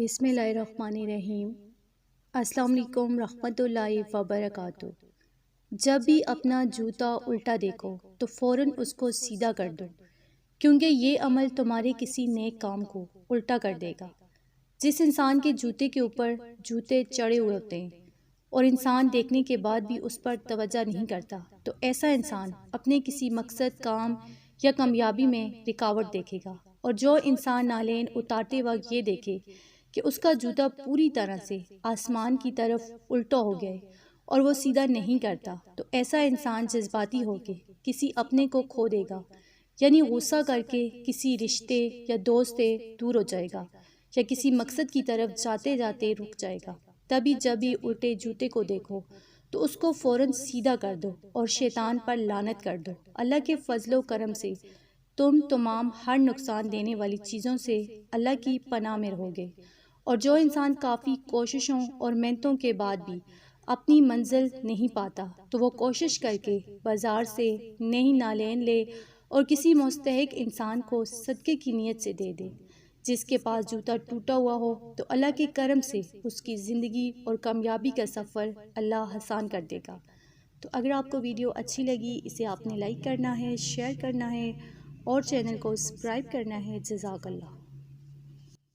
بسم اللہ الرحمن الرحیم۔ السلام علیکم رحمۃ اللہ وبرکاتہ۔ جب بھی اپنا جوتا الٹا دیکھو تو فوراً اس کو سیدھا کر دو، کیونکہ یہ عمل تمہارے کسی نیک کام کو الٹا کر دے گا۔ جس انسان کے جوتے کے اوپر جوتے چڑھے ہوئے ہوتے ہیں اور انسان دیکھنے کے بعد بھی اس پر توجہ نہیں کرتا، تو ایسا انسان اپنے کسی مقصد، کام یا کامیابی میں رکاوٹ دیکھے گا۔ اور جو انسان نالین اتارتے وقت یہ دیکھے کہ اس کا جوتا پوری طرح سے آسمان کی طرف الٹا ہو گیا اور وہ سیدھا نہیں کرتا، تو ایسا انسان جذباتی ہو کے کسی اپنے کو کھو دے گا، یعنی غصہ کر کے کسی رشتے یا دوست سے دور ہو جائے گا، یا کسی مقصد کی طرف جاتے جاتے رک جائے گا۔ تبھی جب بھی الٹے جوتے کو دیکھو تو اس کو فوراً سیدھا کر دو اور شیطان پر لعنت کر دو۔ اللہ کے فضل و کرم سے تم تمام ہر نقصان دینے والی چیزوں سے اللہ کی پناہ میں رہو گے۔ اور جو انسان کافی کوششوں اور محنتوں کے بعد بھی اپنی منزل نہیں پاتا، تو وہ کوشش کر کے بازار سے نئی نالین لے اور کسی مستحق انسان کو صدقے کی نیت سے دے دے۔ جس کے پاس جوتا ٹوٹا ہوا ہو تو اللہ کے کرم سے اس کی زندگی اور کامیابی کا سفر اللہ آسان کر دے گا۔ تو اگر آپ کو ویڈیو اچھی لگی، اسے آپ نے لائک کرنا ہے، شیئر کرنا ہے اور چینل کو سبسکرائب کرنا ہے۔ جزاک اللہ۔